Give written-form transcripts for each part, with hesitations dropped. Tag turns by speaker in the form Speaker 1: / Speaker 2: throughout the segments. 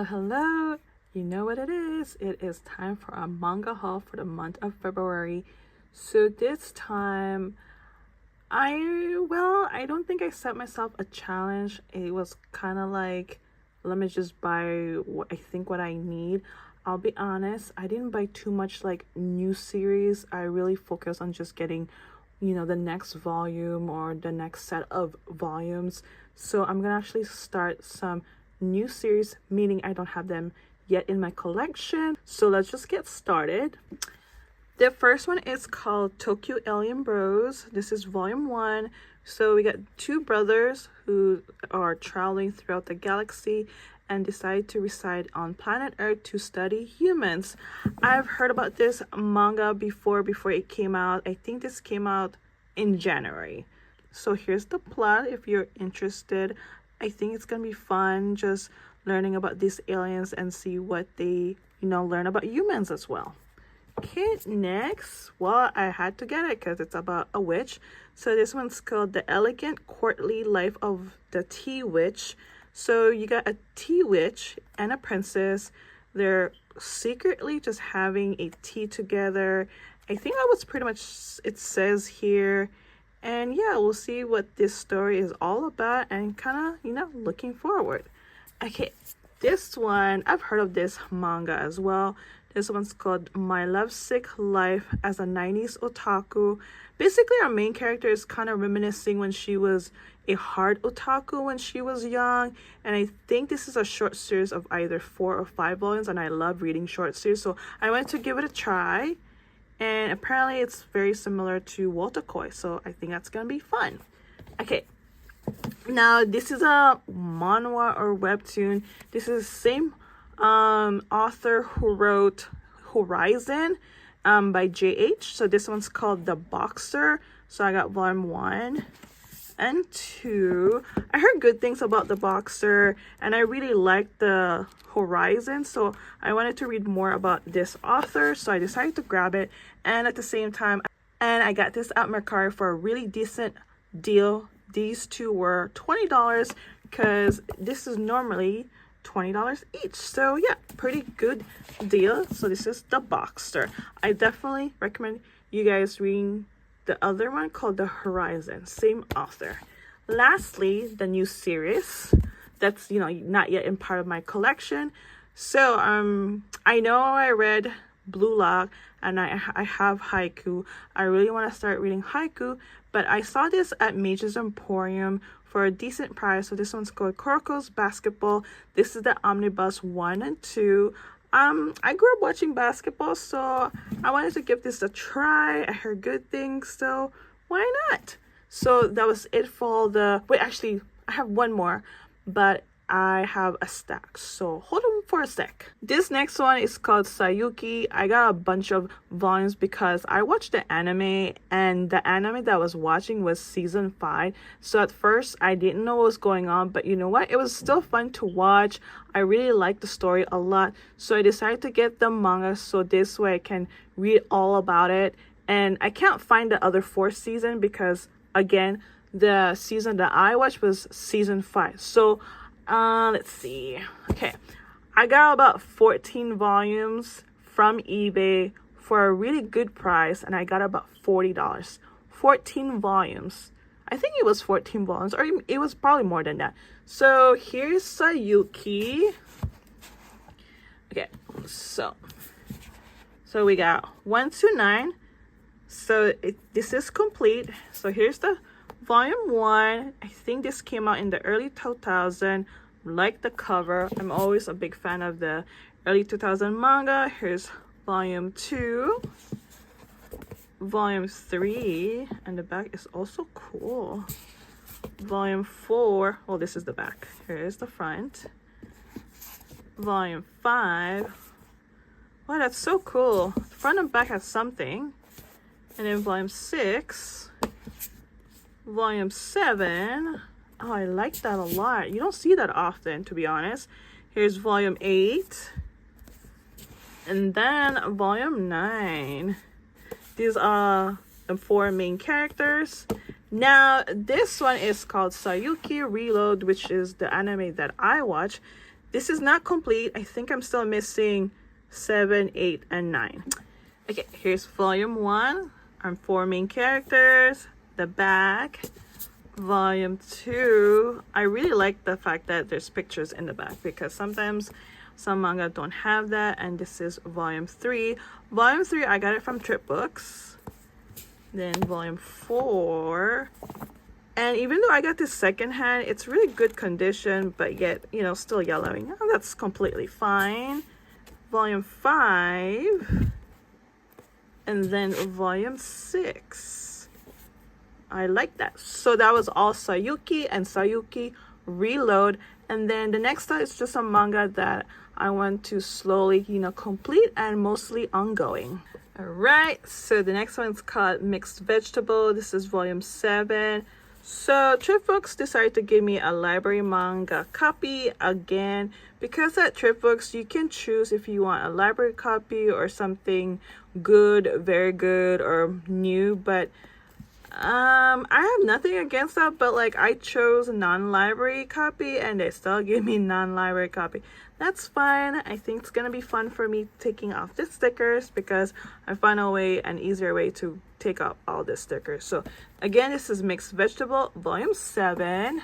Speaker 1: Hello. You know what it is. It is time for a manga haul for the month of February. So this time, I don't think I set myself a challenge. It was kind of like, let me just buy what I need. I'll be honest, I didn't buy too much like new series. I really focused on just getting, the next volume or the next set of volumes. So I'm gonna actually start some new series, meaning I don't have them yet in my collection. So let's just get started. The first one is called Tokyo Alien Bros. This is volume 1. So we got two brothers who are traveling throughout the galaxy and decide to reside on planet Earth to study humans. I've heard about this manga before it came out. I think this came out in January. So here's the plot if you're interested. I think it's gonna be fun just learning about these aliens and see what they, learn about humans as well. Okay, next, well, I had to get it because it's about a witch. So this one's called The Elegant Courtly Life of the Tea Witch. So you got a tea witch and a princess. They're secretly just having a tea together. I think that was pretty much it says here. And yeah, we'll see what this story is all about and kind of, looking forward. Okay, this one, I've heard of this manga as well. This one's called My Lovesick Life as a 90s Otaku. Basically, our main character is kind of reminiscing when she was a hard otaku when she was young. And I think this is a short series of either 4 or 5 volumes. And I love reading short series. So I went to give it a try. And apparently it's very similar to Wotakoi. So I think that's going to be fun. Okay. Now, this is a manhwa or webtoon. This is the same author who wrote Horizon by JH. So this one's called The Boxer. So I got volume 1 and 2. I heard good things about The Boxer and I really liked the Horizon, so I wanted to read more about this author, so I decided to grab it. And at the same time, I got this at Mercari for a really decent deal. These two were $20 because this is normally $20 each. So yeah, pretty good deal. So this is The Boxer. I definitely recommend you guys reading the other one called The Horizon, same author. Lastly, the new series that's not yet in part of my collection. So I know I read Blue Lock and I have Haiku. I really want to start reading Haiku, but I saw this at Mage's Emporium for a decent price. So this one's called Kuroko's Basketball. This is the omnibus 1 and 2. I grew up watching basketball, so I wanted to give this a try. I heard good things, so why not? So that was it for all the... Wait, actually, I have one more, but I have a stack, so hold on for a sec. This next one is called Saiyuki. I got a bunch of volumes because I watched the anime, and the anime that I was watching was season 5. So at first I didn't know what was going on, but you know what? It was still fun to watch. I really liked the story a lot, so I decided to get the manga so this way I can read all about it. And I can't find the other 4th season because, again, the season that I watched was season 5. So let's see. Okay, I got about 14 volumes from eBay for a really good price, and I got about $40. 14 volumes. I think it was 14 volumes, or it was probably more than that. So here's Saiyuki. Okay, so we got 1 to 9. So this is complete. So here's the volume 1. I think this came out in the early 2000. Like the cover. I'm always a big fan of the early 2000 manga. Here's volume 2. Volume 3. And the back is also cool. Volume 4. Well, this is the back. Here's the front. Volume 5. Wow, that's so cool. The front and back has something. And then volume 6. Volume 7. Oh, I like that a lot. You don't see that often, to be honest. Here's volume 8. And then volume 9. These are the 4 main characters. Now, this one is called Saiyuki Reload, which is the anime that I watch. This is not complete. I think I'm still missing 7, 8, and 9. Okay, here's volume 1. Our 4 main characters, the back. Volume 2, I really like the fact that there's pictures in the back because sometimes some manga don't have that. And this is volume 3. Volume 3, I got it from Trip Books. Then volume 4, and even though I got this secondhand, it's really good condition, but yet, you know, still yellowing. Oh, that's completely fine. Volume 5, and then volume 6. I like that. So that was all Saiyuki and Saiyuki Reload. And then the next one is just a manga that I want to slowly, you know, complete and mostly ongoing. All right, so the next one's called Mixed Vegetable. This is volume 7. So Trip Books decided to give me a library manga copy again, because at Trip Books you can choose if you want a library copy or something good, very good, or new. But I have nothing against that, but like I chose non-library copy and they still give me non-library copy. That's fine. I think it's gonna be fun for me taking off the stickers because I found a way, an easier way to take out all the stickers. So again, this is Mixed Vegetable volume 7.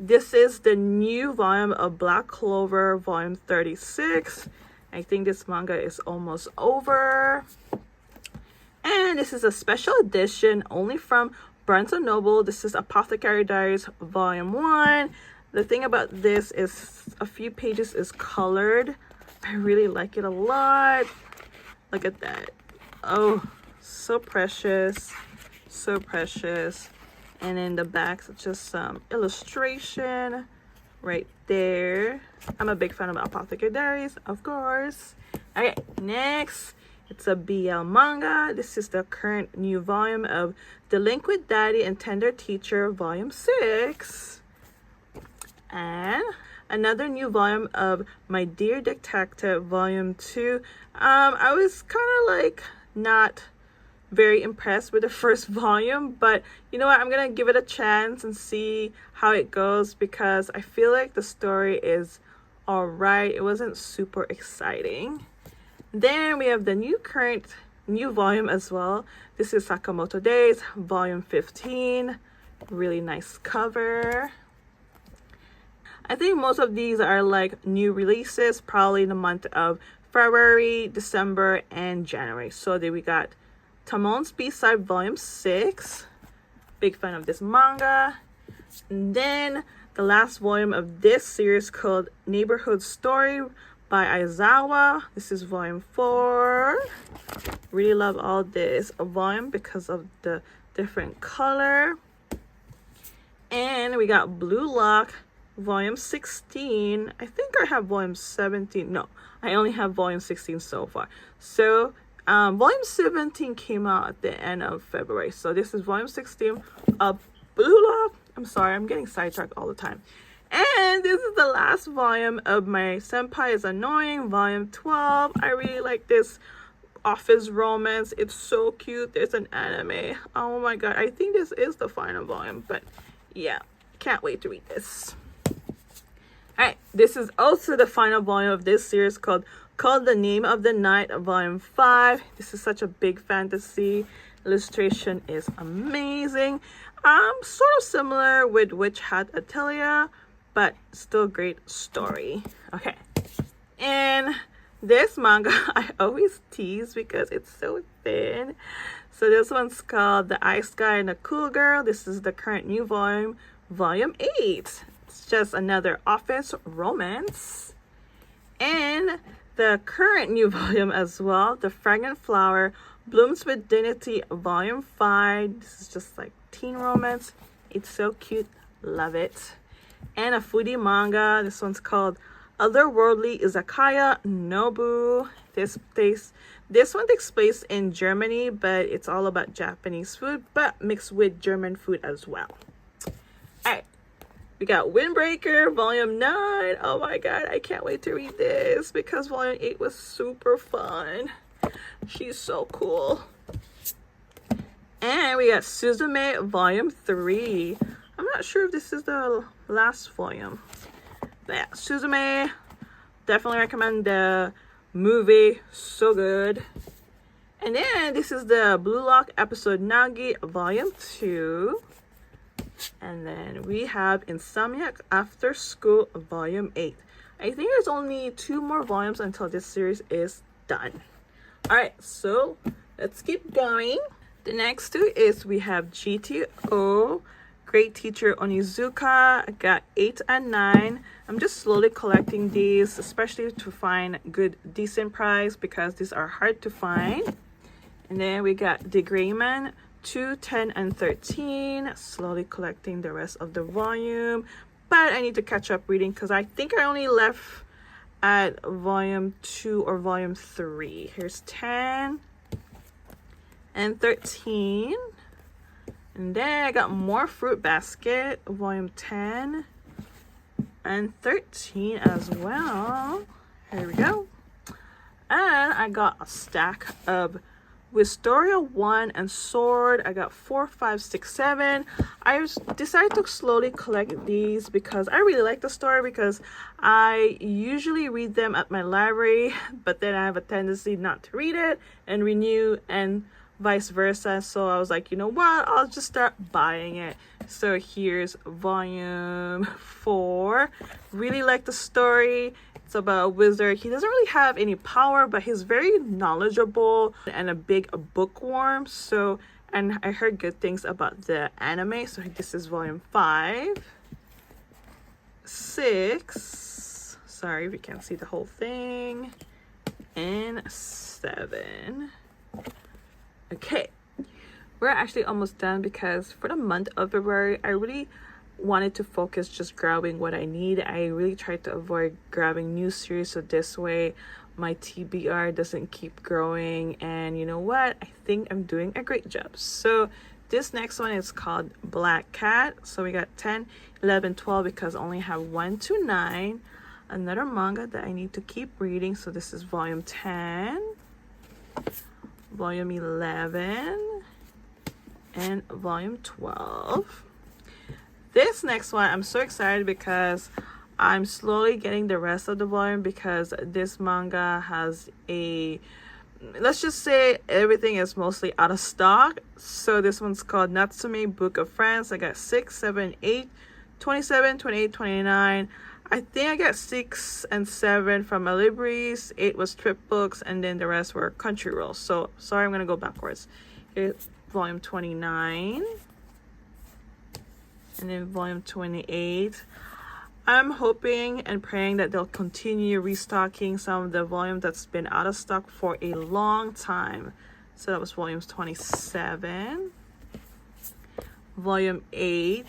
Speaker 1: This is the new volume of Black Clover volume 36. I think this manga is almost over. And this is a special edition only from Barnes & Noble. This is Apothecary Diaries volume 1. The thing about this is a few pages is colored. I really like it a lot. Look at that. Oh, so precious. So precious. And in the back, just some illustration right there. I'm a big fan of Apothecary Diaries, of course. Okay, next. It's a BL manga. This is the current new volume of Delinquent Daddy and Tender Teacher volume 6. And another new volume of My Dear Detective volume 2. I was kind of like not very impressed with the first volume, but you know what, I'm gonna give it a chance and see how it goes because I feel like the story is all right. It wasn't super exciting. Then we have the new volume as well. This is Sakamoto Days volume 15. Really nice cover. I think most of these are like new releases, probably in the month of February, December, and January. So then we got Tamon's B-Side volume 6. Big fan of this manga. And then the last volume of this series called Neighborhood Story by Aizawa. This is volume 4. Really love all this volume because of the different color. And we got Blue Lock volume 16. I think I have volume 17. No, I only have volume 16 so far. So volume 17 came out at the end of February. So this is volume 16 of Blue Lock. I'm sorry, I'm getting sidetracked all the time. And this is the last volume of My Senpai is Annoying volume 12. I really like this office romance. It's so cute. There's an anime. Oh my god, I think this is the final volume, but yeah, can't wait to read this. Alright, this is also the final volume of this series called The Name of the Night volume 5. This is such a big fantasy. Illustration is amazing. Sort of similar with Witch Hat Atelier, but still great story. Okay, and this manga I always tease because it's so thin. So this one's called The Ice Guy and the Cool Girl. This is the current new volume, volume 8. It's just another office romance. And the current new volume as well, The Fragrant Flower Blooms with Dignity volume 5. This is just like teen romance. It's so cute, love it. And a foodie manga. This one's called Otherworldly Izakaya Nobu. This one takes place in Germany, but it's all about Japanese food, but mixed with German food as well. Alright, we got Windbreaker volume 9. Oh my god, I can't wait to read this because volume 8 was super fun. She's so cool. And we got Suzume volume 3. I'm not sure if this is the last volume. But yeah, Suzume, definitely recommend the movie, so good. And then this is the Blue Lock episode Nagi volume 2. And then we have Insomniac After School volume 8. I think there's only 2 more volumes until this series is done. Alright, so let's keep going. The next 2 is we have GTO, Great Teacher Onizuka. I got 8 and 9. I'm just slowly collecting these, especially to find good, decent price because these are hard to find. And then we got Degrayman 2, 10, and 13. Slowly collecting the rest of the volume. But I need to catch up reading because I think I only left at volume 2 or volume 3. Here's 10 and 13. And then I got more Fruit Basket, volume 10 and 13 as well. Here we go. And I got a stack of Wistoria 1 and Sword. I got 4, 5, 6, 7. I decided to slowly collect these because I really like the story, because I usually read them at my library, but then I have a tendency not to read it and renew and vice versa. So I was like, you know what, I'll just start buying it. So here's volume 4. Really like the story. It's about a wizard. He doesn't really have any power, but he's very knowledgeable and a big bookworm. So, and I heard good things about the anime. So this is volume 5, 6. Sorry if you can't see the whole thing. And 7. Okay, we're actually almost done because for the month of February, I really wanted to focus just grabbing what I need. I really tried to avoid grabbing new series, so this way my TBR doesn't keep growing. And you know what, I think I'm doing a great job. So this next one is called Black Cat. So we got 10, 11, 12 because I only have 1 to 9. Another manga that I need to keep reading. So this is volume 10, volume 11, and volume 12. This next one, I'm so excited because I'm slowly getting the rest of the volume, because this manga has a, let's just say everything is mostly out of stock. So this one's called Natsume Book of Friends. I got 6, 7, 8, 27, 28, 29. I think I got 6 and 7 from my libraries. 8 was Trip Books, and then the rest were Crunchyroll. So sorry, I'm gonna go backwards. Here's volume 29. And then volume 28. I'm hoping and praying that they'll continue restocking some of the volume that's been out of stock for a long time. So that was volume 27. Volume 8.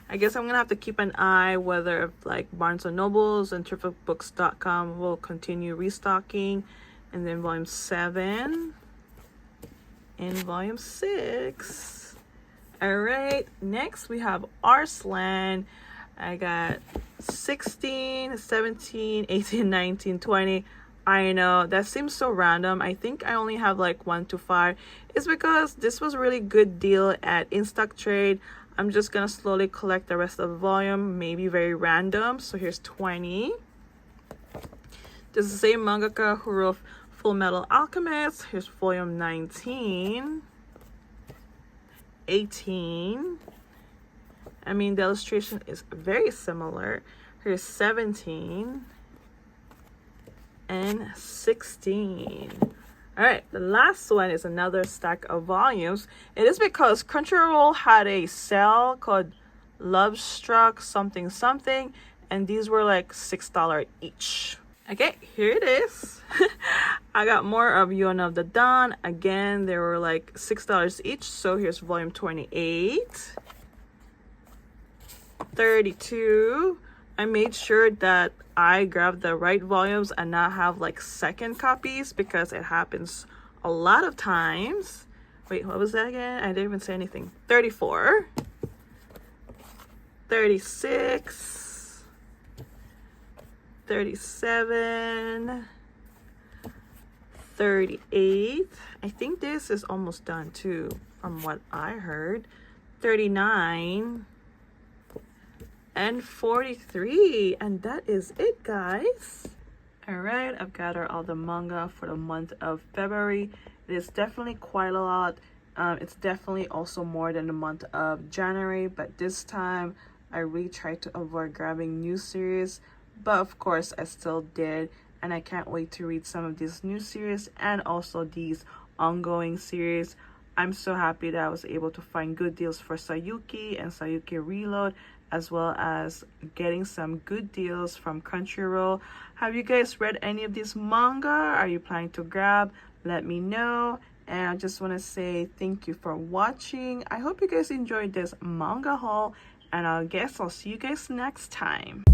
Speaker 1: I guess I'm gonna have to keep an eye whether like Barnes & Nobles and TripBooks.com will continue restocking. And then volume 7 and volume 6. All right, next we have Arslan. I got 16, 17, 18, 19, 20. I know that seems so random. I think I only have like 1 to 5. It's because this was a really good deal at In Stock Trade. I'm just gonna slowly collect the rest of the volume, maybe very random. So here's 20. This is the same mangaka who wrote Full Metal Alchemist. Here's volume 19. 18. I mean, the illustration is very similar. Here's 17 and 16. All right, the last one is another stack of volumes. It is because Crunchyroll had a sale called Love Struck something something, and these were like $6 each. Okay, here it is. I got more of Yuan of the Dawn. Again, they were like $6 each. So here's volume 28. 32. I made sure that I grabbed the right volumes and not have like second copies, because it happens a lot of times. Wait, what was that again? I didn't even say anything. 34. 36. 37, 38. I think this is almost done too, from what I heard. 39. and 43. And that is it, guys. Alright, I've gathered all the manga for the month of February. It is definitely quite a lot. It's definitely also more than the month of January, but this time I really tried to avoid grabbing new series, but of course I still did, and I can't wait to read some of these new series and also these ongoing series. I'm so happy that I was able to find good deals for Saiyuki and Saiyuki Reload, as well as getting some good deals from Crunchyroll. Have you guys read any of these manga? Are you planning to grab? Let me know. And I just want to say thank you for watching. I hope you guys enjoyed this manga haul, and I guess I'll see you guys next time.